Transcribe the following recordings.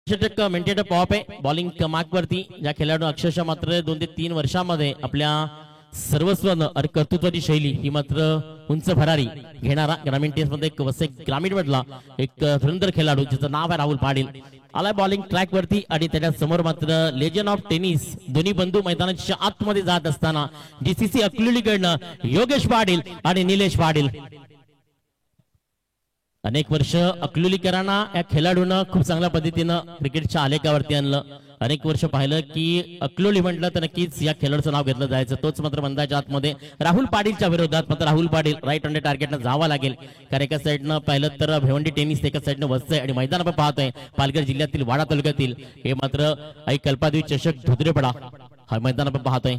षटक मेंटेड पॉप आहे bowling mark वरती. ज्या खेळाडू अक्षरशः मात्र 2 ते 3 वर्षांमध्ये आपल्या सर्वस्व आणि कर्तृत्वाची शैली ही मात्र उंच भरारी घेणारा ग्रामीण टेनिस मध्ये एक वसई ग्रामीण मधला एक धुरंधर खेळाडू ज्याचं नाव आहे राहुल पाटील आलाय बॉलिंग ट्रॅक वरती. आणि त्याच्या समोर मात्र लेजंड ऑफ टेनिस दोन्ही बंधू मैदानाच्या आतमध्ये जात असताना जीसीसी अकलुलीकडनं योगेश पाटील आणि निलेश पाटील. अनेक वर्ष अकलुलीकरांना या खेळाडूंना खूप चांगल्या पद्धतीनं क्रिकेटच्या आलेखावरती आणलं. अनेक वर्ष पाहिलं की अकलुली म्हटलं तर नक्कीच या खेळाडूचं नाव घेतलं जायचं. तोच मात्र बंदाच्या आतमध्ये राहुल पाटीलच्या विरोधात मात्र राहुल पाटील राईट हँडेड टार्गेटनं जावं लागेल. कारण एका साईडनं पाहिलं तर भिवंडी टेनिस एका साईडनं वसई आणि मैदान आपण पाहतोय पालघर जिल्ह्यातील वाडा तालुक्यातील हे मात्र आई कल्पादेवी चषक धुद्रेपडा हा मैदान आपण पाहतोय.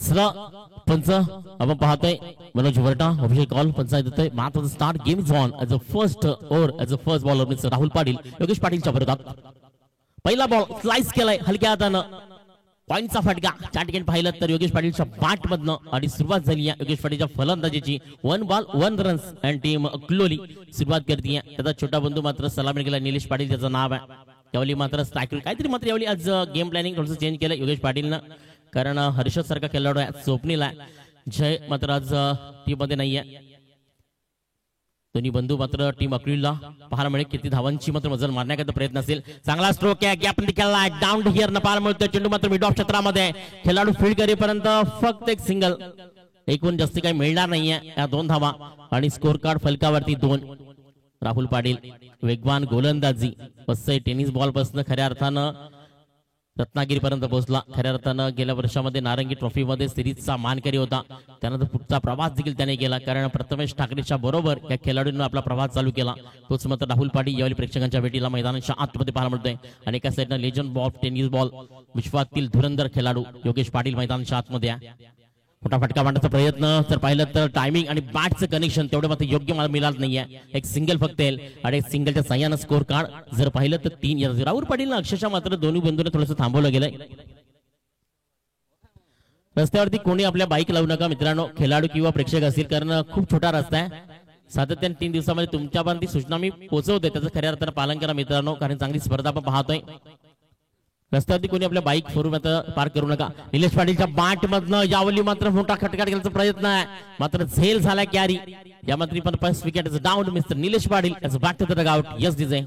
चला पंच आपण पाहतोय मनोज वर्टा अभिषेक कॉल पंचायत देतोय. महत्वाचा start game is on as a first over as a first bowler mister Rahul Patil Yogesh पाटीलच्या विरोधात. पहिला बॉल स्लाइस केलाय हलक्या हातानं पॉइंटचा फटका. त्या ठिकाणी पाहिलं तर योगेश पाटीलच्या बॅट मधनं आणि सुरुवात झाली आहे योगेश पाटीलच्या फलंदाजीची. 1 ball 1 runs and team Akloli सुरुवात करते. त्याचा छोटा बंधू मात्र सलामी केला निलेश पाटील त्याचं नाव आहे. यावेळी मात्र स्ट्राईक काहीतरी मात्र यावेळी आज गेम प्लॅनिंग थोडंसं चेंज केलं योगेश पाटीलनं. कारण हर्षद सारखा खेळाडू आहे स्वप्नील आहे जय मात्र आज टीम मध्ये नाहीये. दोन्ही बंधू मात्र टीम अकलूलीला पाहायला मिळेल. किती धावांची मात्र मजल मारण्याचा प्रयत्न असेल. चांगला स्ट्रोक आहे गॅप केला डाऊन हिअर न पाहायला मिळतोय. चेंडू मात्र मिड ऑफ क्षेत्रामध्ये खेळाडू फील्ड करेपर्यंत फक्त एक सिंगल एकूण जास्ती काही मिळणार नाहीये. या 2 धावा आणि स्कोर कार्ड फलकावरती 2. राहुल पाटील वेगवान गोलंदाजी वसई टेनिस बॉल पासून खऱ्या अर्थानं रत्नागिरीपर्यंत पोहोचला. खऱ्या अर्थानं गेल्या वर्षामध्ये नारंगी ट्रॉफी मध्ये सिरीजचा मानकरी होता. त्यानंतर पुढचा प्रवास देखील त्याने केला. कारण प्रथमेश ठाकरेच्या बरोबर या खेळाडूंनी आपला प्रवास चालू केला. तोच मात्र राहुल पाटील यावेळी प्रेक्षकांच्या भेटीला मैदानाच्या आतमध्ये पाहायला मिळतोय. आणि एका साईडनं लेजंड ऑफ टेनिस बॉल विश्वातील धुरंधर खेळाडू योगेश पाटील मैदानाच्या आतमध्ये आहे. मोठा फटका मारण्याचा प्रयत्न जर पाहिलं तर टायमिंग आणि बॅटचं कनेक्शन तेवढं मात्र योग्य मला मिळालं नाहीये. एक सिंगल फक्त येईल आणि एक सिंगलच्या सहाय्यानं स्कोर कार्ड जर पाहिलं तर 3. राहुल पाटील अक्षरशः मात्र दोन्ही बंधूंना थोडंसं थांबवलं गेलंय. रस्त्यावरती कोणी आपल्या बाईक लावू नका मित्रांनो खेळाडू किंवा प्रेक्षक असतील कारण खूप छोटा रस्ता आहे. सातत्याने 3 दिवसामध्ये तुमच्यापर्यंत सूचना मी पोहोचवते त्याचं खऱ्या अर्थानं पालन करा मित्रांनो. कारण चांगली स्पर्धा आपण पाहतोय. रस्त्यावरती कोणी आपल्या बाईक फोरून पार्क करू नका. निलेश पाटीलच्या बॅट मधनं यावली मात्र मोठा खटका घेण्याचा प्रयत्न आहे मात्र झेल झाला कॅरी. या मात्र पण first wicket is down mister Nilesh Patil as back to the dugout. Yes DJ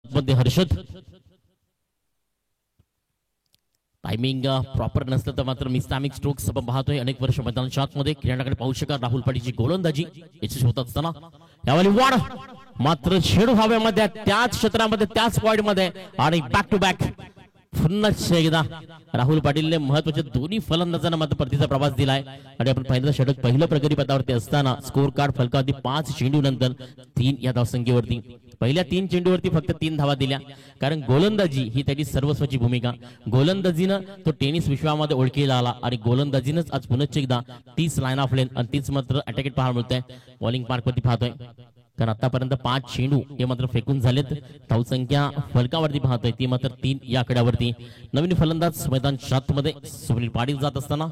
मध्ये हर्षद टायमिंग प्रॉपर नसलं तर मात्र मिस्टॅमिक स्ट्रोक्स आपण पाहतोय. अनेक वर्ष मैदानाच्या आतमध्ये खेळण्याकडे पाहू शका राहुल पाटीलची गोलंदाजी यशस्वी होत असताना यावेळी वाढ मात्र छेडू हवेमध्ये त्याच क्षेत्रामध्ये त्याच पॉइंट मध्ये आणि बॅक टू बॅक पुन्हा एकदा राहुल पाटीलने महत्वाच्या दोन्ही फलंदाजांना मात्र परतीचा प्रवास दिलाय. आणि आपण पहिलं षटक पहिलं प्रगती पथावरती असताना स्कोर कार्ड फलकावरती 5 चेंडू नंतर 3 या धावसंख्येवरती. पहिल्या 3 चेंडूवरती फक्त 3 धावा दिल्या. कारण गोलंदाजी ही त्याची सर्वस्वाची भूमिका. गोलंदाजीनं तो टेनिस विश्वामध्ये ओळखीला आला आणि गोलंदाजीनंच आज पुन्हा एकदा 30 लाईन ऑफ लेन आणि 30 मात्र अटॅकेट पाहायला मिळतंय. बॉलिंग पार्क वरती पाहतोय कारण आतापर्यंत 5 चेंडू हे मात्र फेकून झालेत. धावसंख्या फलकावरती पाहतोय ती मात्र 3 या आकड्यावरती. नवीन फलंदाज मैदान 7 मध्ये सुनील पाटील जात असताना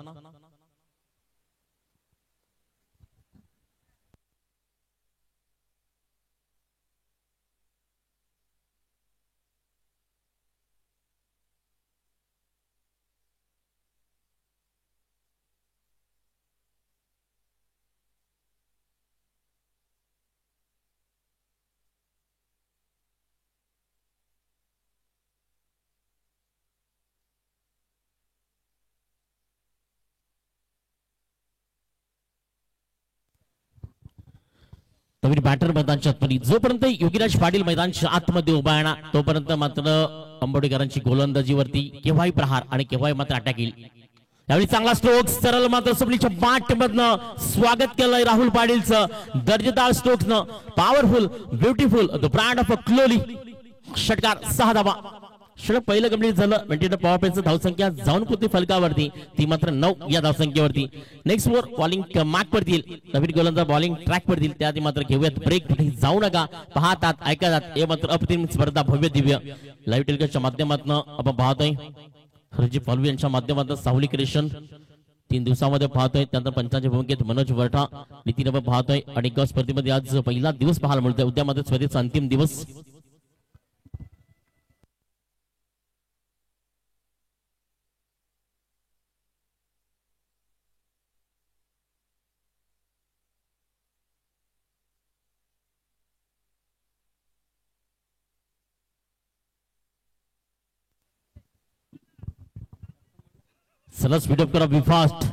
नवीन बॅटर मैदानच्या आतमध्ये जोपर्यंत योगीराज पाटील मैदानच्या आतमध्ये उभा आहे ना तोपर्यंत मात्र अंबोडेकरांची गोलंदाजीवरती केव्हाही प्रहार आणि केव्हाही मात्र अटॅक येईल. यावेळी चांगला स्ट्रोक सरळ मात्र सबलीच्या बॅटमधनं स्वागत केलंय राहुल पाटीलचं. दर्जेदार स्ट्रोक्सनं powerful beautiful the brand of क्लोली. षटकार 6 धावा. षटक पहिलं कंप्लीट झालं. मेंटेन पॉवर प्लेचं धावसंख्या जाऊन पुरती फलकावरती ती मात्र 9 या धावसंख्येवरती. नेक्स्ट ओव्हर बॉलिंग मार्क पडतील. नवीन गोलंदाज बॉलिंग ट्रॅक पडतील. त्याआधी मात्र घेऊयात ब्रेक. कुठेही जाऊ नका. पाहतात ऐकतात हे मात्र अप्रतिम स्पर्धा भव्य दिव्य लाईव्ह टेलिकास्टच्या माध्यमातून आपण पाहतोय. हरजी पालवी यांच्या माध्यमातून सावली क्रिएशन 3 दिवसामध्ये पाहतोय. त्यानंतर पंचांच्या भूमिकेत मनोज वरठा नितीन आपण पाहतोय. आणि स्पर्धेमध्ये आज पहिला दिवस पाहायला मिळतोय. उद्या मात्र स्पर्धेचा अंतिम दिवस. चला स्पीड अप करा. बी फास्ट.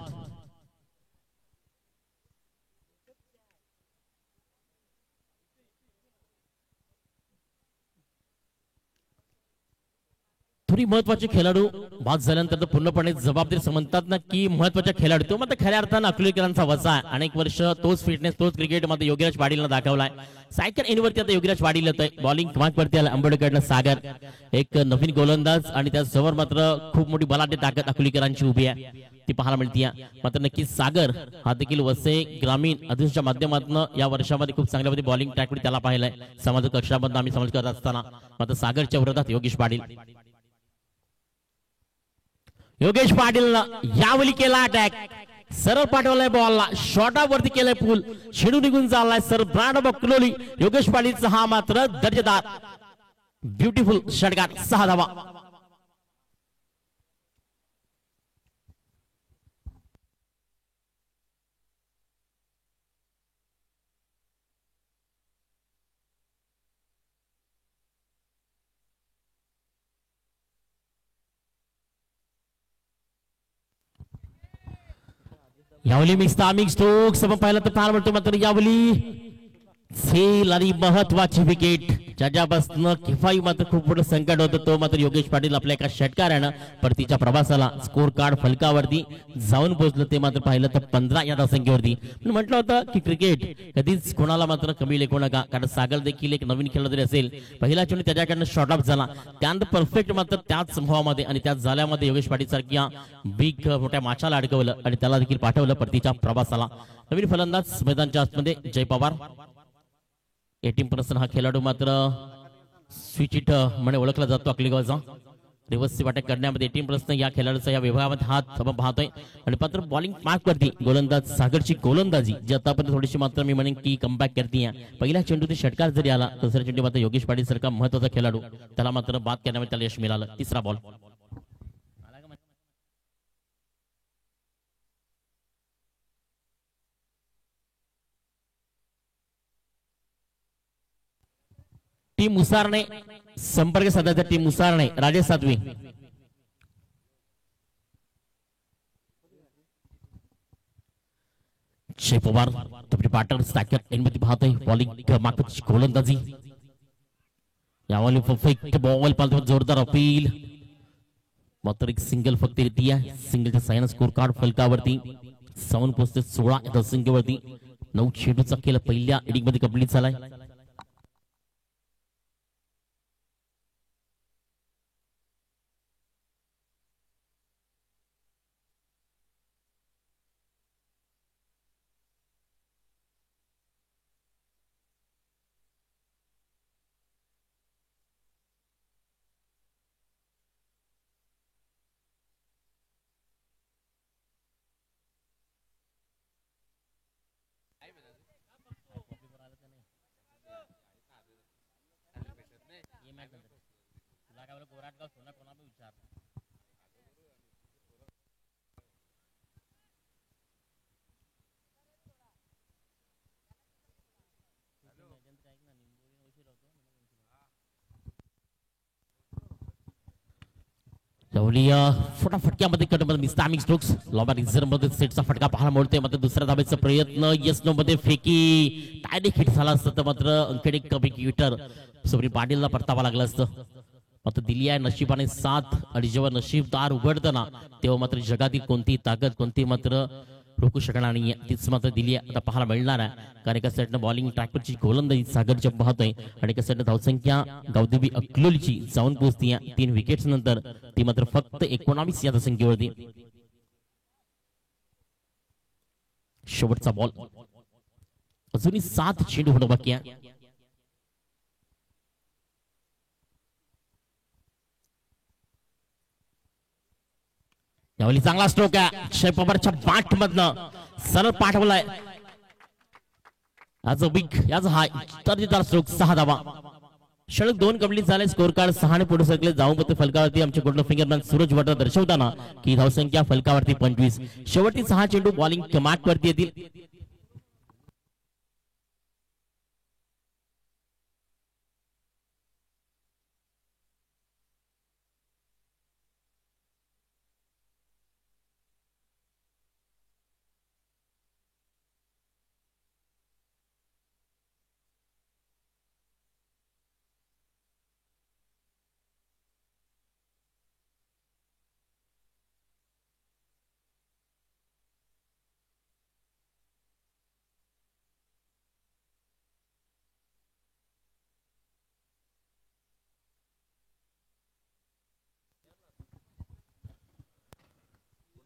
थोडी महत्वाचे खेळाडू बाद झाल्यानंतर पूर्णपणे जबाबदारी समजतात ना की महत्वाच्या खेळाडू तो मात्र खऱ्या अर्थानं अकलूजकरांचा वसा आहे. अनेक वर्ष तोच फिटनेस तोच क्रिकेट मध्ये योगीराज पाटीलनं दाखवलाय. सायकल एनवरती आता योगीराज पाटील येतोय. बॉलिंग क्रमांकवरती आला आंबेडकरनं सागर. एक नवीन गोलंदाज आणि त्यासमोर मात्र खूप मोठी बलाढ्य ताकद अकलूजकरांची उभी आहे ती पाहायला मिळते. मात्र नक्कीच सागर हा देखील वसई ग्रामीण अधिवेशनच्या माध्यमातून या वर्षामध्ये खूप चांगल्या पद्धतीने बॉलिंग ट्रॅकवरती त्याला पाहिलंय. समाज कक्षामधून आम्ही समाज करत असताना मात्र सागरच्या विरोधात योगेश पाटील. योगेश पाटील यावली केला अटॅक. सरळ पाठवलाय बॉलला. शॉर्टावरती केलाय पूल. छेडू निघून चाललाय सर ब्रँड ऑफ क्लोली. योगेश पाटीलचा हा मात्र दर्जेदार ब्युटिफुल षटकार 6 धावा. यावली मिक्स स्ट्रोक्स आपण पाहिलं तर फार म्हणतो मात्र यावली फेल आणि महत्वाची विकेट ज्याच्यापासून किफाई मात्र खूप मोठं संकट होतं तो मात्र योगेश पाटील आपल्या एका षटकारानं परतीच्या प्रवासाला स्कोर कार्ड फलकावरती जाऊन पोहोचलं. ते मात्र पाहिलं तर 15 या धावसंख्येवरती. म्हटलं होतं की क्रिकेट कधीच कोणाला मात्र कमी लेखू नका. कारण सागर देखील एक नवीन खेळाडू असेल. पहिला चेंडू त्याच्याकडनं शॉर्ट ऑफ झाला. त्यानंतर परफेक्ट मात्र त्याच समूहामध्ये आणि त्याच झाल्यामध्ये योगेश पाटील सारख्या बिग मोठ्या माशाला अडकवलं आणि त्याला देखील पाठवलं परतीच्या प्रवासाला. नवीन फलंदाज मैदानच्या आतमध्ये जय पवार. 18% हा खेळाडू मात्र स्विच हिट म्हणून ओळखला जातो. अकलीगावचा रिव्हर्स अटॅक करण्यामध्ये 18% या खेळाडूचा या विभागामध्ये हात आपण पाहतोय. आणि मात्र बॉलिंग मार्क वरती गोलंदाज सागरची गोलंदाजी जी आतापर्यंत थोडीशी मात्र मी म्हणेन की कमबॅक करते. पहिल्या चेंडू ते षटकार जरी आला दुसऱ्या चेंडू मात्र योगेश पाटील सारखा महत्वाचा खेळाडू त्याला मात्र बाद करण्यामध्ये त्याला यश मिळालं. तिसरा बॉल. टीम मुसारणे संपर्क साधायचा. टीम मुसारणे राजेश सातवी. जय पवार तुमची पार्टनर ताकद एनमध्ये पाहतोय. बॉलिंग मागची गोलंदाजी यावाली परफेक्ट बॉल पालतो. जोरदार अपील मात्र एक सिंगल फक्त येते. सिंगलच्या सायन्स स्कोर कार्ड फलकावरती साऊन पोहोचते 16 या धावसंख्येवरती. 9 चेंडूचा केला पहिल्या इनिंग मध्ये कंप्लीट झालाय. फटक्यामध्ये कटमध्ये मिस्तामिक स्ट्रोक्स लॉबा रिझर्व मध्ये सेटचा फटका पाहायला मिळतोय. मात्र दुसऱ्या धावेचा प्रयत्न यस नो मध्ये फेकी डायरेक्ट हिट झाला असतं मात्र अंकडे कमी विकेटर सुनील पाटीलला परतावा लागला असतं. मात्र दिली आहे नशिबाने साथ आणि जेव्हा नशीबदार उघडतं ना तेव्हा मात्र जगातील कोणती ताकद कोणती मात्र रोखू शकणार नाही. तीच मात्र दिली आता पाहायला मिळणार आहे. कारण एका साईडनं बॉलिंग ट्रॅकवरची गोलंदाजी सागरच्या पाहतोय आणि एका साईडनं धावसंख्या गावदेवी अकलोलीची जाऊन पोहोचती 3 विकेट्स नंतर ती मात्र फक्त 19 या धावसंख्येवरती. शेवटचा बॉल अजूनही 7 चेंडू होणं बाकी आहे. यावेळी चांगला स्ट्रोक आहे अक्षय पवारच्या बॅट मधनं सरळ पाठवलाय. याचा बिग याचा हाय तर्जेदार स्ट्रोक 6 धावा. षटक 2 कंप्लीट झाले. स्कोर कार्ड 6 ने पुढे सरकले. जाऊन पत्ते फलकावरती आमचे गोल्डन फिंगरमॅन सूरज वडा दर्शवताना की धावसंख्या फलकावरती 25. शेवटी 6 चेंडू बॉलिंग कमाट वरती येतील.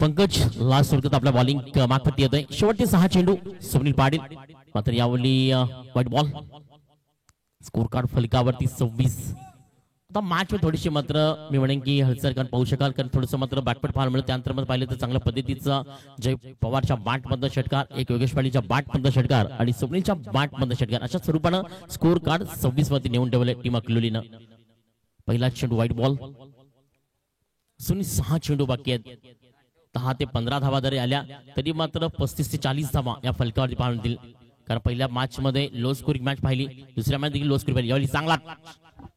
पंकज लास्ट वर्गात आपल्या बॉलिंग मागपती येतोय. शेवटचे 6 चेंडू सुनील पाटील मात्र यावेळी व्हाईट बॉल. स्कोर कार्ड फलकावरती 26. आता मॅच मध्ये थोडीशी मात्र मी म्हणेन की हलचल कारण पाहू शकाल कारण थोडंसं मात्र बॅटपट पाहायला मिळतं. त्यानंतर मध्ये पाहिलं तर चांगल्या पद्धतीचा जय पवारच्या बॅट मधला षटकार एक योगेश पाटीलच्या बॅट मधला षटकार आणि सुनीलच्या बॅट मधला षटकार अशा स्वरूपानं स्कोर कार्ड 26 वरती नेऊन ठेवले टीम अकलोलीनं. पहिला चेंडू व्हाईट बॉल. सुनील 6 चेंडू बाकी आहेत. 10 ते 15 धावा जरी आल्या तरी मात्र 35 ते 40 धावा या फलकावरती पाहायला मिळतील. कारण पहिल्या मॅच मध्ये लो स्कोरिंग मॅच पाहिली. दुसऱ्या मॅच देखील लो स्कोरिंग पाहिली. यावेळी चांगला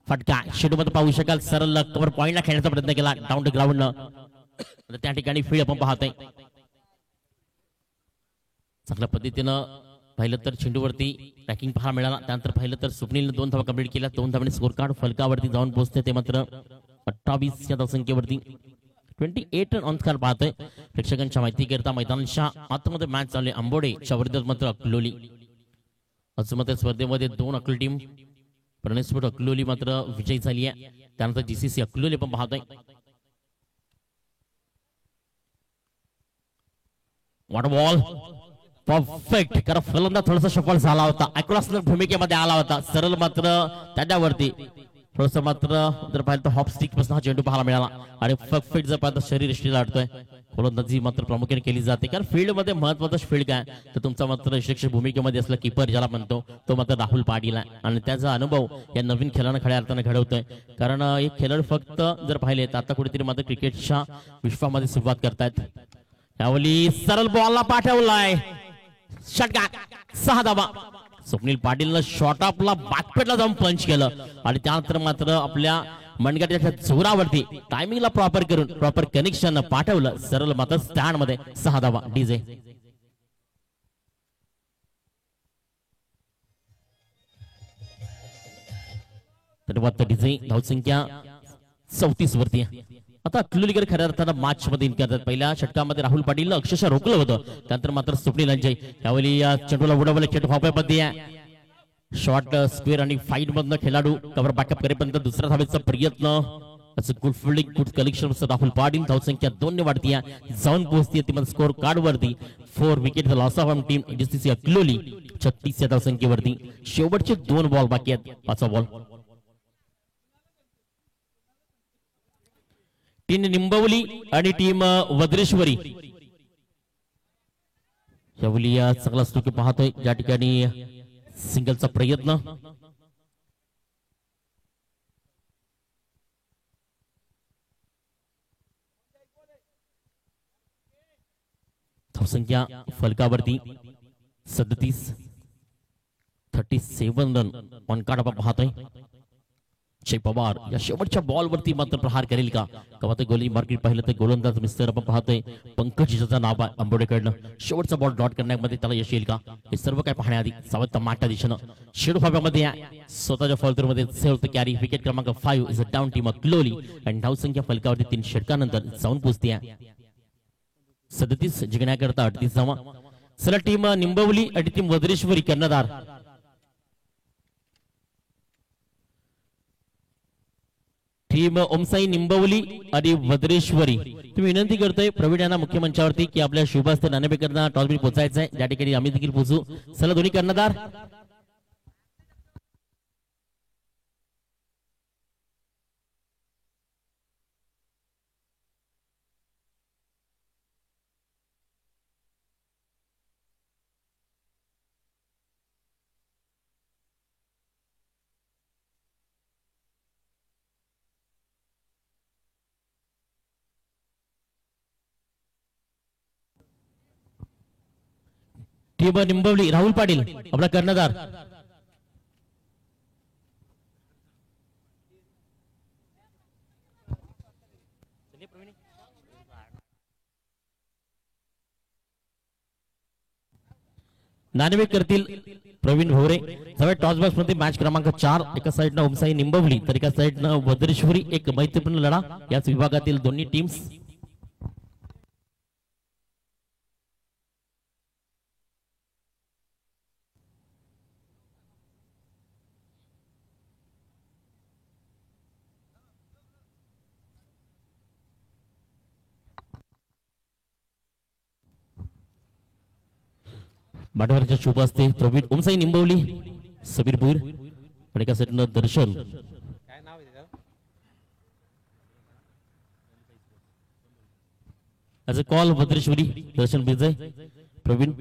फटका शेडू मध्ये पाहू शकाल. सरळ कव्हर पॉइंटला खेळण्याचा प्रयत्न केला डाऊन द ग्राउंड. त्या ठिकाणी फील्ड आपण पाहतोय. चांगल्या पद्धतीनं पाहिलं तर चेंडूवरती ट्रॅकिंग पाहायला मिळाला. त्यानंतर पाहिलं तर सुनीलने 2 धावा कंप्लीट केल्या. 2 धावांनी स्कोर कार्ड फलकावरती जाऊन पोहोचते. ते मात्र 28 या धावसंख्येवरती 28 रन ऑन पाहतोय. प्रेक्षकांच्या माहिती करता मैदानाच्या आतमध्ये मॅच चालू आहे. आंबोडेच्या विरुद्ध मात्र अकलोली. असं मात्र स्पर्धेमध्ये 2 अकलोली टीम प्रणयस्फोट अकलोली मात्र विजयी झाली आहे. त्यानंतर जीसीसी अकलोली पण पाहतोय. What ball perfect. कारण फलंदाज थोडासा सफल झाला होता. अक्रॉस भूमिकेमध्ये आला होता. सरळ मात्र त्याच्यावरती थोडस मात्र जर पाहिलं तर हॉप स्टिक पासून हा चेंडू पाहायला मिळाला आणि परफेक्ट जर पाहिलं शरीर यष्टीला अडतोय. फलंदाजी मात्र प्रामुख्याने केली जाते कारण फील्ड मध्ये महत्वाचा फील्ड काय तर तुमचा मात्र शिक्षक भूमिकेमध्ये असला कीपर ज्याला म्हणतो तो मात्र राहुल पाटील आहे आणि त्याचा अनुभव या नवीन खेळाडूंना खऱ्या अर्थाने घडवतोय. कारण एक खेळाडू फक्त जर पाहिले तर आता कुठेतरी मात्र क्रिकेटच्या विश्वामध्ये सुरुवात करतायत. यावेळी सरळ बॉलला पाठवलाय षटकार 6 धावा. स्वप्नील पाटीलनं शॉर्ट ऑफला बॅकपेटला जाऊन पंच केलं आणि त्यानंतर मात्र आपल्या मनगटाच्या जोरावरती टायमिंगला प्रॉपर करून प्रॉपर कनेक्शन पाठवलं. सरळ मात्र स्टँड मध्ये 6 धावा. डीजे तर डीजे धावसंख्या 34 वरती आहे. आता अकलोलीकर खऱ्या अर्थानं मॅच मध्ये इन करतात. पहिल्या षटकामध्ये राहुल पाटीलनं अक्षरशः रोखलं होतं. त्यानंतर मात्र स्वप्नील अंजय यावेळी या चेंडूला उडवलं. चेंडू हॉपमध्ये आहे. शॉर्ट स्क्वेअर आणि फाईट मधनं खेळाडू कव्हर बॅकअप करेपर्यंत दुसऱ्या धावेचा प्रयत्न. Good fielding good collection Rahul Patil. धावसंख्या 2 ने वाढती आहे. जाऊन पोहोचते ती स्कोर कार्ड वरती 4 wicket loss of team GCC Akloli 36 या धावसंख्येवरती. शेवटचे 2 बॉल बाकी आहेत. 5वा बॉल. टीम निंबवली आणि टीम वज्रेश्वरी यावेळी चांगला असतो की पाहतोय. या ठिकाणी सिंगलचा प्रयत्न धावसंख्या फलकावरती 37 रन ऑन कार्ड आपण पाहतोय. जय पवार या शेवटच्या बॉलवरती मात्र प्रहार करेल का? कवा गोली मार्केट पाहिलं तर गोलंदाज मिस्टर आपण पाहतोय पंकज ज्याचं नाव आहे आंबोडेकडनं. शेवटचा बॉल डॉट करण्यामध्ये त्याला यश येईल का? हे सर्व काय पाहण्याआधी सावध मागच्या दिशेनं शेडू फाब्यामध्ये स्वतःच्या फॉलतूरमध्ये सेव्ह कॅरी. विकेट क्रमांक 5 इज अ डाऊन टीम क्लोली आणि धावसंख्या फलकावरती 3 षटकानंतर जाऊन पोहोचते. 37 जिंकण्याकरता 38 धावा. चला टीम निंबवली आणि टीम वज्रेश्वरी कर्णधार. टीम ओमसाई निंबवली आणि वज्रेश्वरी. तुम्ही विनंती करतोय प्रवीण यांना मुख्य मंचावरती की आपल्या शुभास्ते नाणेफेकरना टॉसबील पोहोचायचं आहे. ज्या ठिकाणी आम्ही देखील पोहोचू. चला दोन्ही कर्णधार. टीम निंबवली राहुल पाटील आपला कर्णधार. नाणेफेक करतील प्रवीण भोरे. सगळ्या टॉस बॉक्स मध्ये मॅच क्रमांक 4 एका साइडनं ओमसाई निंबवली तर एका साइडनं वज्रेश्वरी. एक मैत्रीपूर्ण लढा याच विभागातील दोन्ही टीम्स. माठवरच्या शुभ असते प्रवीण ओमसाई निंबवली सबीर भूर आणि एका साइडनं दर्शन. As a call भद्रेश्वरी Darshan Vijay Pravin.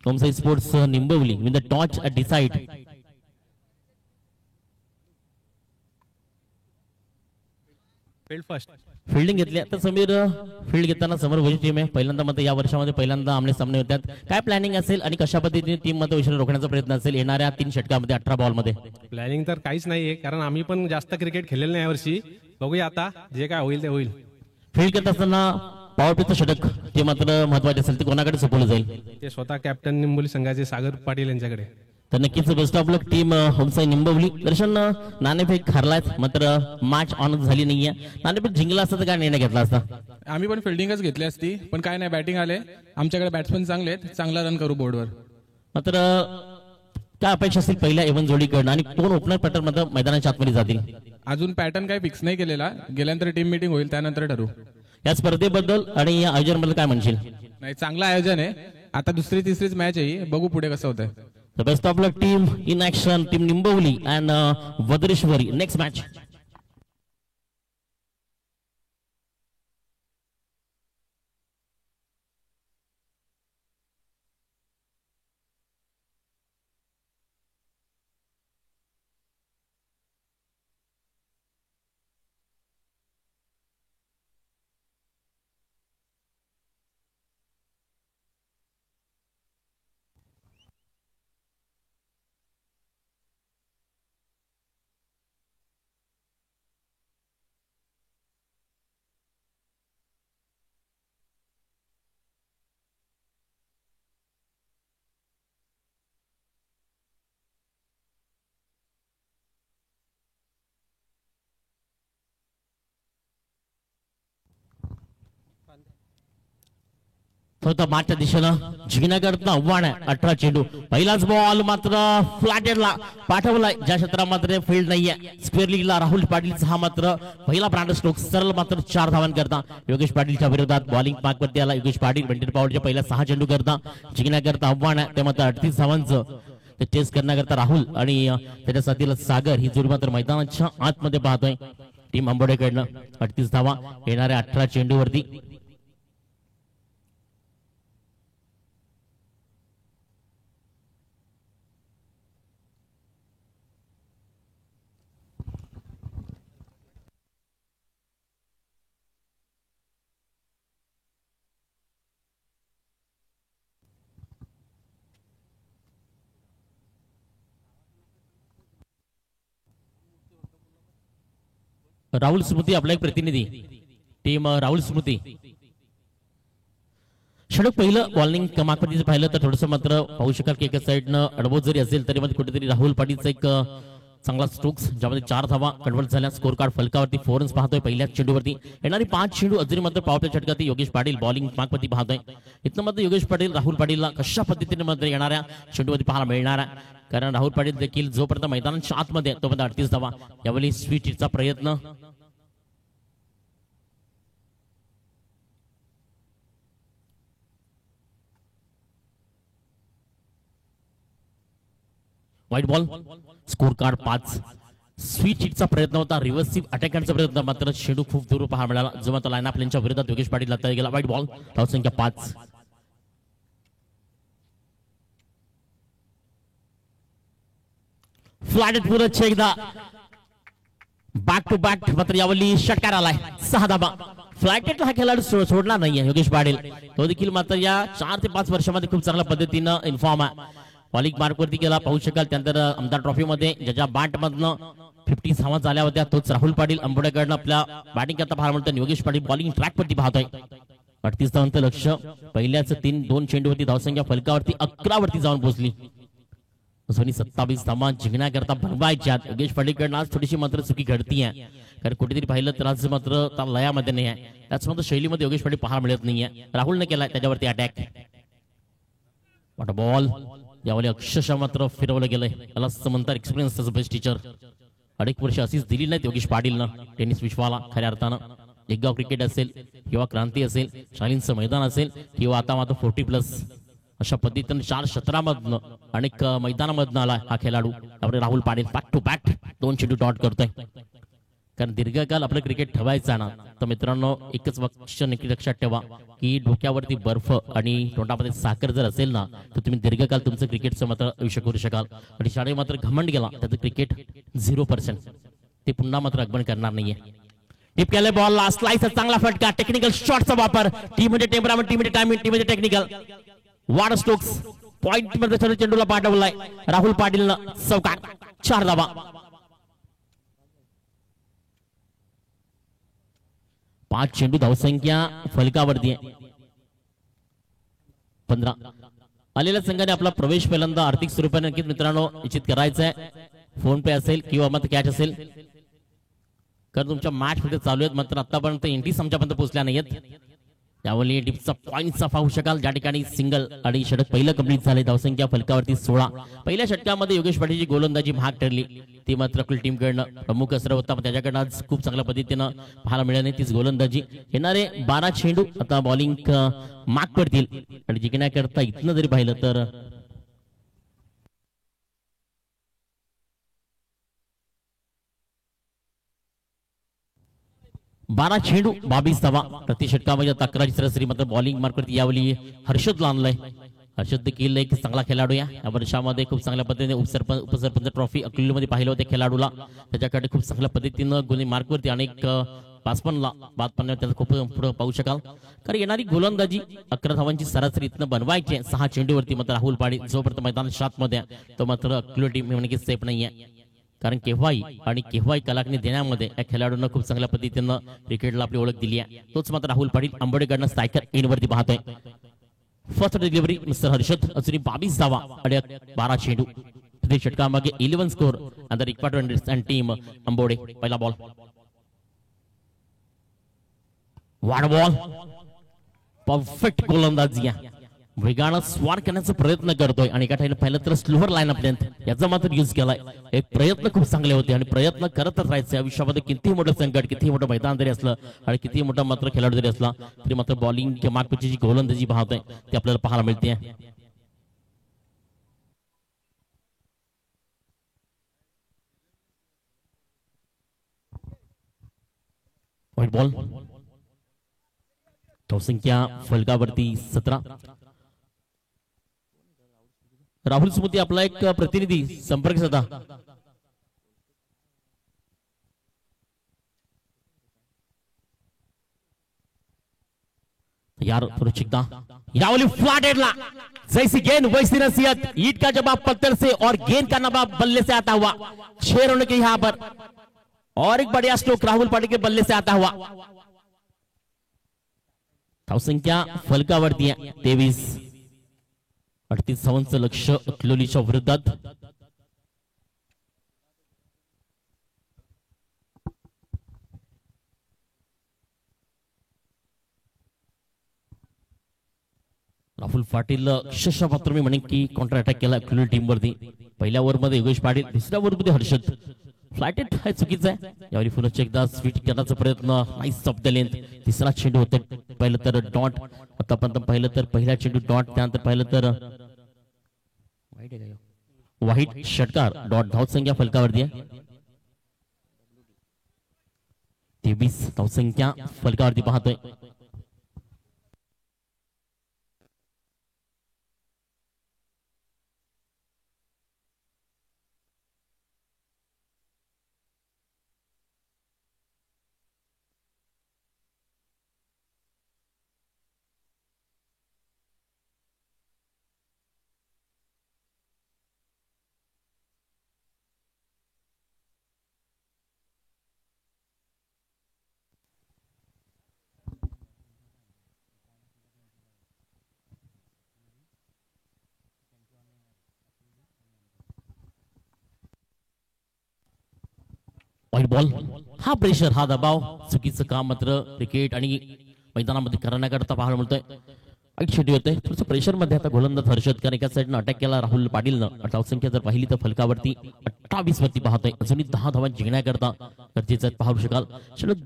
Om Sai sports निंबवली win the टॉच at decide. Field first fielding घेतली तर समीर फील्ड घेताना समोर वजी टीम आहे. पहिल्यांदा मध्ये या वर्षामध्ये पहिल्यांदा आमने सामने होतात. काय प्लॅनिंग असेल आणि कशा पद्धतीने टीम मध्ये उशीर रोखण्याचा प्रयत्न असेल येणाऱ्या 3 षटकामध्ये 18 बॉल मध्ये? प्लॅनिंग तर काहीच नाहीये कारण आम्ही पण जास्त क्रिकेट खेळलेलं नाही यावर्षी. बघूया आता जे काय होईल ते होईल. फील्ड करत असताना पॉवर प्लेचं षटक ते मात्र महत्वाचे असेल ते कोणाकडे सोपवलं जाईल? ते स्वतः कॅप्टन निंबोली संघाचे सागर पाटील यांच्याकडे. तर नक्कीच बेस्ट ऑफ लक टीम होमसाई निंबवली. दर्शन नाणेफेक हरलायत मात्र मॅच ऑन झाली नाहीये. नाणेफेक जिंकला असता तर काय निर्णय घेतला असता? आम्ही पण फिल्डिंगच घेतली असती पण काय नाही बॅटिंग आले आमच्याकडे बॅट्समन चांगले आहेत. चांगला रन करू बोर्डवर. मात्र काय अपेक्षा असतील पहिल्या एवन जोडीकडनं आणि कोण ओपनर पॅटर्न मध्ये मैदानाच्या आतमध्ये जातील? अजून पॅटर्न काही फिक्स नाही केलेला. गेल्यानंतर टीम मीटिंग होईल त्यानंतर ठरवू. या स्पर्धेबद्दल आणि या आयोजनाबद्दल काय म्हणशील? नाही चांगलं आयोजन आहे. आता दुसरी तिसरीच मॅच आहे बघू पुढे कसं होतंय. The best of luck team in action, team Nimbavli and Vadreshwari. Next match. मागच्या दिशेनं जिंकण्याकरता आव्हान आहे. 18 चेंडू पहिलाच बॉल मात्र फ्लॅटेडला पाठवलाय. ज्या क्षेत्रामध्ये फील्ड नाहीये स्क्वेअर लीगला राहुल पाटीलचा हा मात्र पहिला ब्रांड स्ट्रोक सरळ मात्र 4 धावांकरता योगेश पाटीलच्या विरोधात बॉलिंग पाकवरती आला. योगेश पाटील 20 पॉवरच्या पहिल्या 6 चेंडू करता जिंकण्याकरता आव्हान आहे. ते मात्र 38 धावांचं ते चेस करण्याकरता राहुल आणि त्याच्या साथीला सागर ही जोडी मात्र मैदानाच्या आतमध्ये पाहतोय. टीम आंबोडेकडनं 38 धावा येणाऱ्या 18 चेंडूवरती. राहुल स्मृती आपला एक प्रतिनिधी टीम राहुल स्मृती षडक पहिलं बॉलिंग कमाकपतीचं पाहिलं तर थोडंसं मात्र पाहू शकाल की एका साईडनं अडवत जरी असेल तरी मध्ये कुठेतरी राहुल पाटीलचा एक चांगला स्ट्रोक्स ज्यामध्ये 4 धावा कन्वर्ट झाल्या स्कोर कार्ड फलकावरती 4 रन्स पाहतोय पहिल्याच चेंडूवरती येणारी 5 चेंडू अजून मात्र पावरप्ले षटकात योगेश पाटील बॉलिंग कमाकपती पाहतोय इथं मात्र योगेश पाटील राहुल पाटीलला कशा पद्धतीने मात्र येणाऱ्या चेंडूवरती पाहायला मिळणार आहे कारण राहुल पाटील देखील जोपर्यंत मैदानाच्या आतमध्ये तोपर्यंत 38 धावा यावेळी स्वीट हिटचा प्रयत्न white ball score card 5 sweet हिटचा प्रयत्न होता रिव्हर्सिव्ह अटॅक करण्याचा प्रयत्न मात्र चेंडू खूप दूर पाहायला मिळाला जो मात्र लाईन अप यांच्या विरोधात योगेश पाटील लागता गेला व्हाईट बॉल धावसंख्या 5 फ्लॅटेड पुरत एकदा बॅक टू बॅक मात्र यावेळी षटकार आलाय 6 धाबा फ्लॅटेड हा खेळाडू सोडला नाहीये योगेश पाटील तो देखील मात्र या 4 ते 5 वर्षामध्ये खूप चांगल्या पद्धतीनं इन्फॉर्म आहे बॉलिंग मार्क वरती गेला पाहू शकाल त्यानंतर आमदार ट्रॉफी मध्ये ज्याच्या बॅट मधनं 50 धावा झाल्या होत्या तोच राहुल पाटील आंबोडेकडनं आपल्या बॅटिंग करता पाहायला मिळतं योगेश पाटील बॉलिंग ट्रॅक वरती पाहतोय 38 धावांचं लक्ष पहिल्याच 2 चेंडूवरती धावसंख्या फलकावरती 11 वरती जाऊन पोहोचली 27 धावा जिंकण्याकरता बनवायच्यात योगेश पाटीलकडनं आज थोडीशी मात्र चुकी घडतीये कारण कुठेतरी पाहिलं तर आज मात्र त्या लयामध्ये नाही आहे त्याच मात्र शैलीमध्ये योगेश पाटील पाहायला मिळत नाहीये राहुलने केलाय त्याच्यावरती अटॅक वॉट बॉल यावेळी अक्षरशः मात्र फिरवलं गेलंय त्याला म्हणतात एक्सपिरियन्स बेस्ट टीचर अनेक वर्ष अशीच दिली नाहीत योगेश पाटीलनं टेनिस विश्वाला खऱ्या अर्थानं एकगाव क्रिकेट असेल किंवा क्रांती असेल शालींचं मैदान असेल किंवा आता मात्र 40+ अशा पद्धतीनं 4 क्षेत्रामधनं अनेक मैदानामधनं आला हा खेळाडू त्यामुळे Rahul Patil back to back 2 चेंडू डॉट करतोय कारण दीर्घकाल आपलं क्रिकेट ठेवायचं ना तर मित्रांनो एकच लक्ष नक्की लक्षात ठेवा की डोक्यावरती बर्फ आणि तोंडामध्ये साखर जर असेल ना तर तुम्ही दीर्घकाल तुमचं क्रिकेटचं मात्र आयुष्य करू शकाल आणि शाळे मात्र घमंड गेला त्याचं क्रिकेट 0% ते पुन्हा मात्र आगमन करणार नाहीये टिप केले बॉलला स्लाइस चांगला फटका टेक्निकल शॉटचा वापर टीम मध्ये टेम्परामेंट टीम मध्ये टायमिंग टीम मध्ये टेक्निकल वार स्टोक्स पॉइंट मध्ये चेंडूला पाठवलाय राहुल पाटीलनं चौकार 4 धावा 5 चेंडू धावसंख्या फलकावरती आहे 15 आलेल्या संघाने आपला प्रवेश पहिल्यांदा आर्थिक स्वरूपाने नक्कीच मित्रांनो निश्चित करायचा आहे फोन पे असेल किंवा मग कॅश असेल कारण तुमच्या मॅच मध्ये चालू आहेत मात्र आतापर्यंत एंट्रीज आमच्यापर्यंत पोहोचल्या नाहीत त्यावेळी टीपचा पॉइंटचा पाहू शकाल ज्या ठिकाणी सिंगल आणि षटक पहिलं कंप्लीट झाले धावसंख्या फलकावरती 16 पहिल्या षटकामध्ये योगेश पाटीलची गोलंदाजी महाग ठरली ती मात्र आपल्या टीमकडनं प्रमुख असर होता त्याच्याकडनं आज खूप चांगल्या पद्धतीनं पाहायला मिळाली तीच गोलंदाजी येणारे 12 चेंडू आता बॉलिंग माग पडतील आणि जिंकण्याकरता इथनं जरी पाहिलं तर बारा चेंडू 22 धावा प्रति षटकामध्ये 11 सरासरी मात्र बॉलिंग मार्कवरती यावेळी हर्षदला आणलंय हर्षद देखील एक चांगला खेळाडू या वर्षामध्ये खूप चांगल्या पद्धतीने उपसरपंच ट्रॉफी अकलूजमध्ये पाहिलं होतं खेळाडूला त्याच्याकडे खूप चांगल्या पद्धतीनं गुन्हे मार्कवरती अनेक 55ला बाद पडण्यावर त्याला खूप पुढे पाहू शकाल कारण येणारी गोलंदाजी 11 धावांची सरासरी इथनं बनवायची 6 चेंडूवरती मात्र राहुल पाटील जोपर्यंत मैदान शातमध्ये तो मात्र अकलूज टीम म्हणजे सेफ नाहीये कारण केव्हाही आणि केव्हाही कलाकणी देण्यामध्ये या खेळाडूंना खूप चांगल्या पद्धतीनं क्रिकेटला आपली ओळख दिली आहे तोच मात्र राहुल पाटील आंबोडेकडनं स्ट्रायकर इनवरती पाहतोय फर्स्ट डिलिव्हरी मिस्टर हर्षद अजूनही 22 धावा आणि 12 चेंडू प्रति षटकामागे 11 score under इक्वाटर and team Ambode पहिला बॉल वाड बॉल परफेक्ट गोलंदाजी वेगानं स्वार करण्याचा प्रयत्न करतोय आणि एका ठिकाणी पाहिलं तर स्लोअर लाईन अप लेंथ याचा मात्र यूज केलाय एक प्रयत्न खूप चांगले होते आणि प्रयत्न करतच राहायचे आयुष्यामध्ये किती मोठं संकट किती मोठं मैदान जरी असलं आणि किती मोठा मात्र खेळाडू जरी असला तरी मात्र बॉलिंग किंवा मार्कची जी गोलंदाजी पाहतोय ती आपल्याला पाहायला मिळते व्हाईट बॉल धावसंख्या फलकावरती 17 राहुल स्मृती आपला एक प्रतिनिधी संपर्क साधा यार सुरक्षितता यावली फ्लैट हेडला जैसी गेंद वैसी नसीहत ईट का जवाब पत्थर से और गेंद का नवाब बल्ले से आता हुआ 6 रनों के यहाँ पर और एक बढ़िया स्ट्रोक राहुल पाटिल के बल्ले से आता हुआ। धावसंख्या फलकावरती आहे 23. 38 धावांचं लक्ष अकलोलीच्या विरोधात. राहुल पाटील अक्षरशः मात्र मी म्हणेन की कॉन्ट्रा अटॅक केला अकलोली टीम वरती. पहिल्या ओव्हर मध्ये योगेश पाटील, दुसऱ्या ओव्हर मध्ये हर्षद. फ्लायटेड आहे चुकीचं आहे. यावेळी पुन्हा एकदा स्वीट करण्याचा प्रयत्न. Nice of the length. तिसरा चेंडू होते. पहिलं तर डॉट. आतापर्यंत पाहिलं तर पहिला चेंडू डॉट, त्यानंतर पाहिलं तर वाईट षटकार डॉट. धावसंख्या फलकावरती आहे 23. धावसंख्या फलकावरती पाहतोय. White ball. हा प्रेशर, हा दबाव चुकीचं काम मात्र क्रिकेट आणि मैदानामध्ये करण्याकरता पाहायला मिळतोय. वाईट शेटी होते थोडस प्रेशर मध्ये. आता गोलंदाज हर्षद कारण एका साईडनं अटॅक केला राहुल पाटीलनं. धावसंख्या जर पाहिली तर फलकावरती 28 वरती पाहतोय. अजूनही 10 धावा जिंकण्याकरता गरजेचं पाहू शकाल.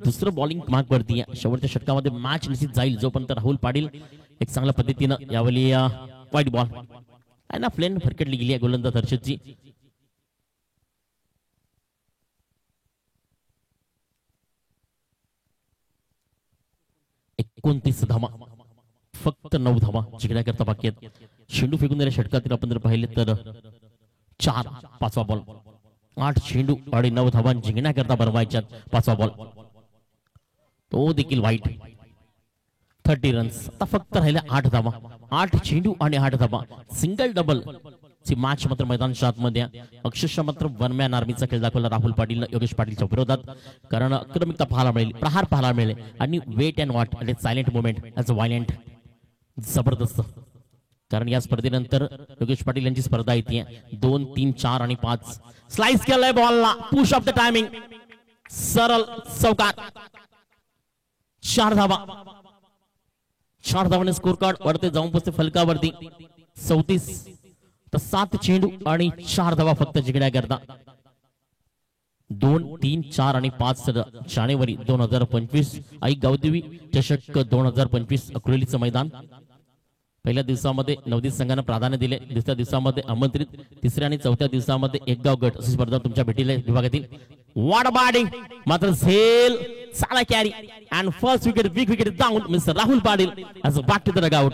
दुसरं बॉलिंग मार्क वरती आहे. शेवटच्या षटकामध्ये मॅच निश्चित जाईल जोपर्यंत राहुल पाटील एक चांगल्या पद्धतीनं यावेळी व्हाईट बॉल आहे ना प्लेन फरकटली गेली आहे गोलंदाज हर्षदची. 29 धावा, फक्त 9 धावा जिंकण्याकरता बाकी आहेत. चेंडू फेकून दिल्या षटकातील आपण जर पाहिले तर 4. 5वा बॉल. 8 चेंडू आणि 9 धावा जिंकण्याकरता बनवायच्यात. 5वा बॉल तो देखील वाईट. 30 रन्स. आता फक्त राहिल्या 8 धावा. 8 चेंडू आणि 8 धावा. सिंगल डबल ची मॅच मात्र मैदानाच्या आतमध्ये. अक्षरशः मात्र वन मॅन आर्मीचा खेळ दाखवला राहुल पाटील योगेश पाटीलच्या विरोधात. कारण आक्रमिकता पाहायला मिळेल, प्रहार पाहायला मिळेल आणि वेट अँड वॉट आणि silent movement as a violent. जबरदस्त. कारण या स्पर्धेनंतर योगेश पाटील यांची स्पर्धा येते 2, 3, 4 आणि 5. स्लाइस केलाय बॉलला. Push off the timing. सरळ चौकार. 4 धावा. 4 धावाने स्कोर कार्ड वरती जाऊन पोहोचते फलकावरती. 34. तर 7 चेंडू आणि 4 धावा फक्त जिंकण्याकरता. 2, 3, 4 आणि 5 जानेवारी 2025 आई गावदेवी चषक 2025 अकोलेलीचं मैदान. पहिल्या दिवसामध्ये नवदीप संघानं प्राधान्य दिले. दुसऱ्या दिवसामध्ये आमंत्रित, तिसऱ्या आणि चौथ्या दिवसामध्ये एक गाव गट अशी स्पर्धा तुमच्या भेटीला विभागातील. वॉट बॅटिंग मात्र झेल साला carry and first wicket, big wicket down mister Rahul Patil as a back to the dugout.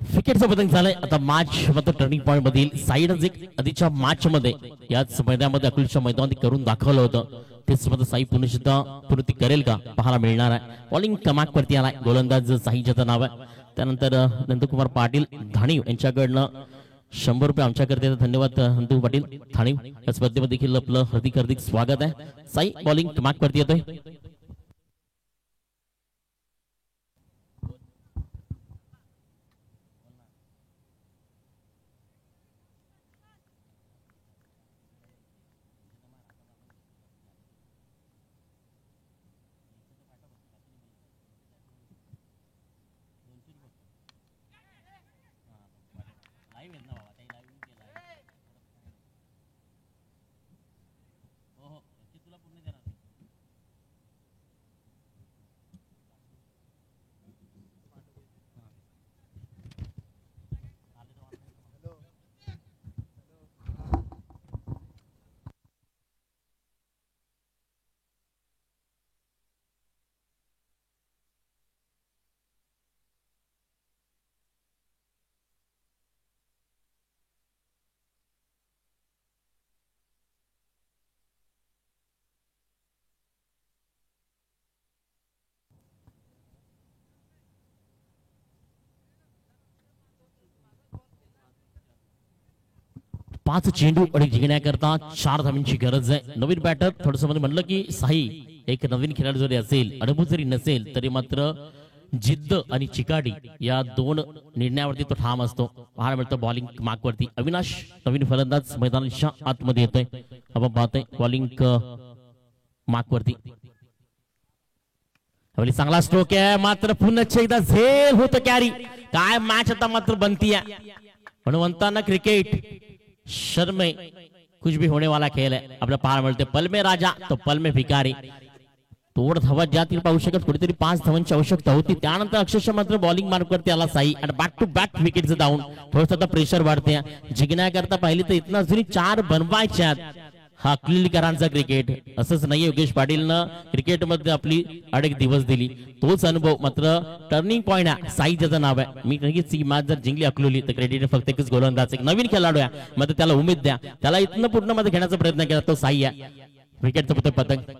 विकेटचं बदल झालंय. आता मॅच मात्र टर्निंग पॉइंट मधील साईडच एक आधीच्या मॅच मध्ये याच मैदानामध्ये अकलूजच्या मैदानात करून दाखवलं होतं. तेच मात्र साई पुन्हा पूर्ती करेल का पाहायला मिळणार आहे. बॉलिंग कमाक वरती आलाय गोलंदाज साईचं नाव आहे. त्यानंतर नंदकुमार पाटील धाणीव यांच्याकडनं 100 रुपये आमच्याकरता. धन्यवाद नंदू पाटील धाणीव. या स्पर्धेमध्ये देखील आपलं हार्दिक स्वागत आहे. साई बॉलिंग कमाक वरती येतोय. 5 चेंडू आणि जिंकण्याकरता 4 धावांची गरज आहे. नवीन बॅटर थोडंसं मध्ये म्हणलं की साई एक नवीन खेळाडू जरी असेल, अनुभव जरी नसेल तरी मात्र जिद्द आणि चिकाटी या दोन निर्णयावरती तो ठाम असतो. पाहायला मिळतं बॉलिंग मार्कवरती अविनाश नवीन फलंदाज मैदानाच्या आतमध्ये येतोय. आपण पाहतोय बॉलिंग मार्कवरती चांगला स्ट्रोक आहे, मात्र पुन्हा एकदा झेल होतं कॅरी. काय मॅच आता मात्र बनती है म्हणून म्हणताना क्रिकेट शर्मे कुछ भी होणे वाला खेळ आहे. आपल्याला पाहायला मिळते पल में राजा तो पल में भिकारी. तोड धावा ज्यातील पाहू शकत कुठेतरी 5 धावांची आवश्यकता होती. त्यानंतर अक्षरशः मात्र बॉलिंग मार्कवरती आला साई आणि बॅक टू बॅक विकेटचं डाऊन. थोडंसं आता प्रेशर वाढते. जिंकण्याकरता पाहिली तर इथनं अजून 4 बनवायच्यात. हा अकलिलकरांचा क्रिकेट असंच नाही. योगेश पाटीलनं क्रिकेटमध्ये आपली अनेक दिवस दिली. तोच अनुभव मात्र टर्निंग पॉइंट आहे. साई ज्याचं नाव आहे. मी नक्कीच ही मॅच जर जिंकली अकलुली तर क्रेडिट फक्त एकच गोलंदाज एक नवीन खेळाडू आहे. मात्र त्याला उमेद द्या. त्याला इथनं पूर्ण मध्ये घेण्याचा प्रयत्न केला तो साई आहे. विकेटचं पतंग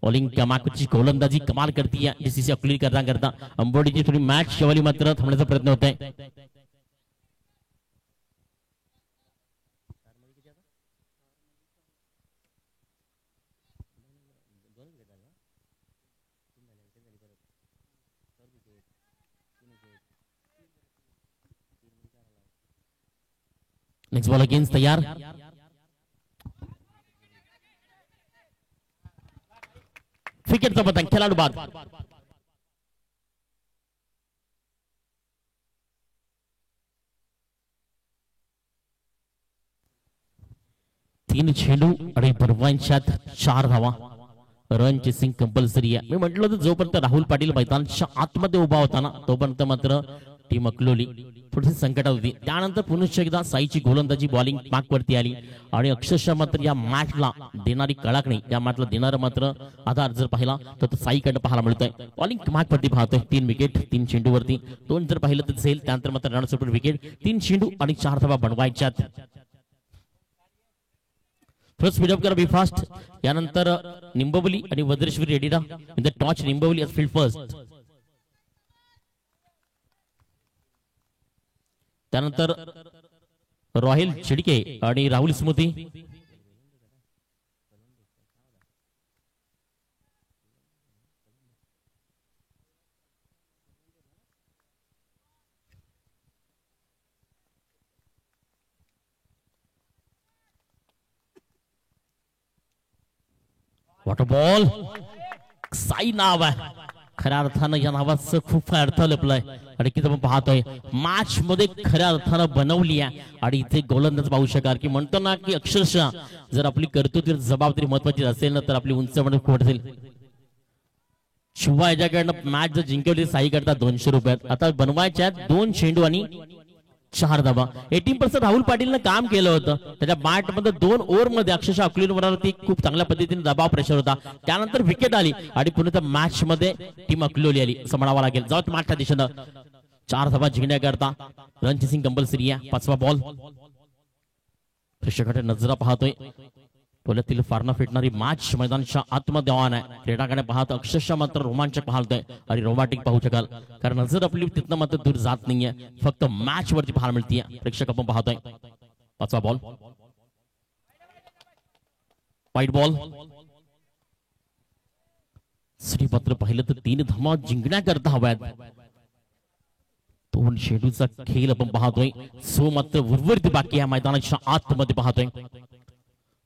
बॉलिंग कमाकची गोलंदाजी कमाल करती आहे. डीसीसी अकलुली करता अंबोडीची थोडी मॅच शेवली मात्र थांबण्याचा प्रयत्न होत आहे. नेक्स्ट बॉल अगेन्स्ट तैयार. विकेटचा पतंग खेळाडू बाद. तीन चेंडू आणि बर्वांच्यात 4 धावा. रन चेसिंग कंपल्सरी आहे. मी म्हटलं होतं जोपर्यंत राहुल पाटील मैदानाच्या आतमध्ये उभा होता ना तोपर्यंत मात्र टीम अकलोली थोडीशी संकटात होती. त्यानंतर पुन्हा एकदा साईची गोलंदाजी बॉलिंग मार्कवरती आली आणि अक्षरशः मात्र या मॅचला देणारी कळाकणी या मॅचला देणारं मात्र आधार जर पाहिला तर साईकडे पाहायला मिळतोय. बॉलिंग मार्कवरती पाहतोय 3 विकेट 3 चेंडूवरती 2 जर पाहिलं तर झेल. त्यानंतर मात्र रणसोडून विकेट 3 चेंडू आणि 4 धावा बनवायच्यात. फर्स्ट स्पीड अप करा बी फास्ट. यानंतर निंबवली आणि वज्रेश्वरी रेडीला in the toss. Nimbavali as field first. त्यानंतर रोहिल चिडके आणि राहुल स्मृती. Water ball. साई नाव आहे. खऱ्या अर्थानं या नावाचं खूप अर्थ लपलाय आणि किती आपण पाहतोय मॅच मध्ये खऱ्या अर्थानं बनवली आहे. आणि इथे गोलंदाज पाहू शकाल की म्हणतो ना की अक्षरशः जर आपली कर्तृत्व जबाबदारी महत्वाची असेल ना तर आपली उंचावणी खूप असेल. शिवाय याच्याकडनं मॅच जर जिंकवली साई करता 200 रुपयात. आता बनवायच्या 2 चेंडू आणि 4 धावा. 18% राहुल पाटीलनं काम केलं होतं. त्याच्या बॅट मध्ये 2 ओव्हर मध्ये अक्षरशः अकलूनवरती खूप चांगल्या पद्धतीने दबाव प्रेशर होता. त्यानंतर विकेट आली आणि पुन्हा मॅच मध्ये टीम अकलोली आली असं म्हणावं लागेल. जाऊ मॅचच्या दिशेनं 4 धावा जिंकण्याकरता रन चेसिंग कंपल्सरी आहे. 5वा बॉल. प्रेक्षकांच्या नजरा पाहतोय पोल्यातील फारना फिटणारी मॅच मैदानाच्या आतमध्ये ऑन आहे. क्रीडाकडे पाहत अक्षरशः मात्र रोमांचक पाहतोय आणि रोमॅटिक पाहू शकाल कारण नजर आपली तिथनं मात्र दूर जात नाहीये. फक्त मॅच वरती पाहायला मिळतीये. प्रेक्षक आपण पाहतोय 5वा बॉल. वाईट बॉल. श्रीपत्र पाहिलं तर 3 धावा जिंकण्याकरता हव्यात. 2 चेंडूचा खेळ आपण पाहतोय. सो मात्र उर्वरित बाकी या मैदानाच्या आतमध्ये पाहतोय.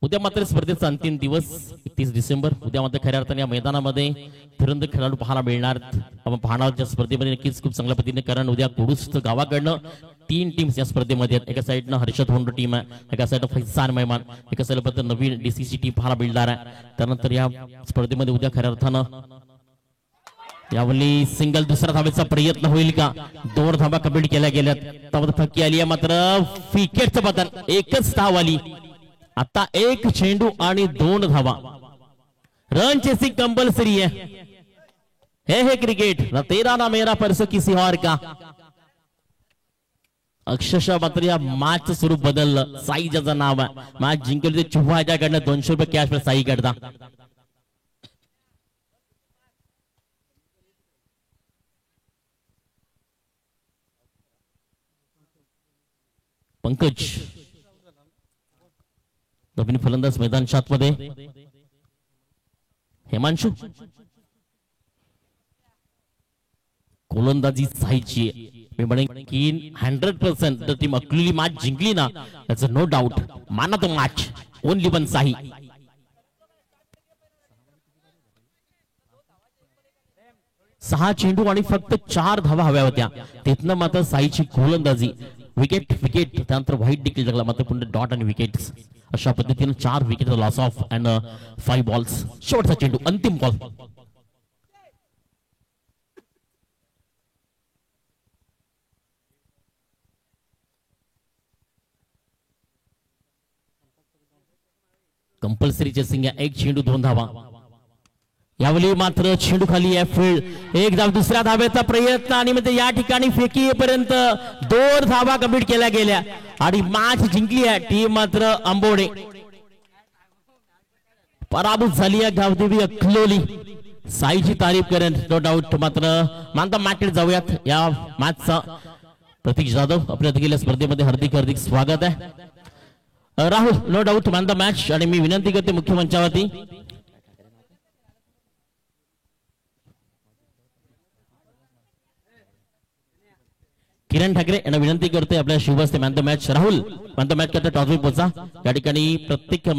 उद्या मात्र स्पर्धेचा अंतिम दिवस 31 डिसेंबर. उद्या मात्र खऱ्या अर्थाने या मैदानामध्ये फिरंद खेळाडू पाहायला मिळणार. आपण पाहणार या स्पर्धेमध्ये नक्कीच खूप चांगल्या पद्धतीने कारण उद्या कुडूस गावाकडनं 3 टीम्स या स्पर्धेमध्ये आहेत. एका साईडनं हर्षद होंडो टीम आहे, एका साईडनं फैजान मेहमान, एका साईडला नवीन डीसीसी टीम पाहायला मिळणार आहे. त्यानंतर या स्पर्धेमध्ये उद्या खऱ्या अर्थानं यावेळी सिंगल दुसऱ्या धावेचा प्रयत्न होईल का. 2 धावा कंप्लीट केल्या गेल्यात. त्यामध्ये फक्की आली आहे मात्र विकेटचं पतन. एकच धाव आली. आता 1 चेंडू आणि 2 धावा. रन चेसिंग कंपल्सरी है. हे क्रिकेट ना तेरा ना मेरा परसों किसी और का. अक्षरशः मात्र या मॅच स्वरूप बदललं. साई ज्याचं नाव आहे. मॅच जिंकली ते चुव्हाच्याकडनं 200 रुपये कॅश साई करता. पंकज दोन्ही फलंदाज मैदान मध्ये हेमांशु गोलंदाजी साईची मी म्हणेन की 100% जर टीम अकलुली मॅच जिंकली ना त्याचं नो डाऊट माना तो मॅच ओनली वन साई. सहा चेंडू आणि फक्त 4 धावा हव्या होत्या तिथनं मात्र साईची गोलंदाजी विकेट विकेट त्यानंतर व्हाईट देखील जगला मात्र पुन्हा डॉट आणि विकेट्स अशा पद्धतीने 4 wicket loss of and 5 balls. शेवटचा चेंडू अंतिम बॉल. कंपल्सरी चेसिंग या 1 चेंडू 2 धावा. यावेळी मात्र चेंडू खाली आहे फील्ड एक धाव दुसऱ्या धावेचा प्रयत्न आणि मग या ठिकाणी फेकीपर्यंत 2 धावा कंप्लीट केल्या गेल्या आणि मॅच जिंकली आहे टीम मात्र आंबोडे. पराभूत झाली आहे गावदेवी अकलोली. साईची तारीफ करेन नो डाऊट. मात्र मानता मॅचकडे जाऊयात. या मॅचचा प्रतीक जाधव आपल्या गेल्या स्पर्धेमध्ये हार्दिक हार्दिक स्वागत आहे. Rahul no doubt man the match आणि मी विनंती करते मुख्य मंचावरती किरण ठाकरे यांना विनंती करते आपल्या शिवस्ते man the match. Rahul man the match करता टॉस पोचा या ठिकाणी प्रत्येक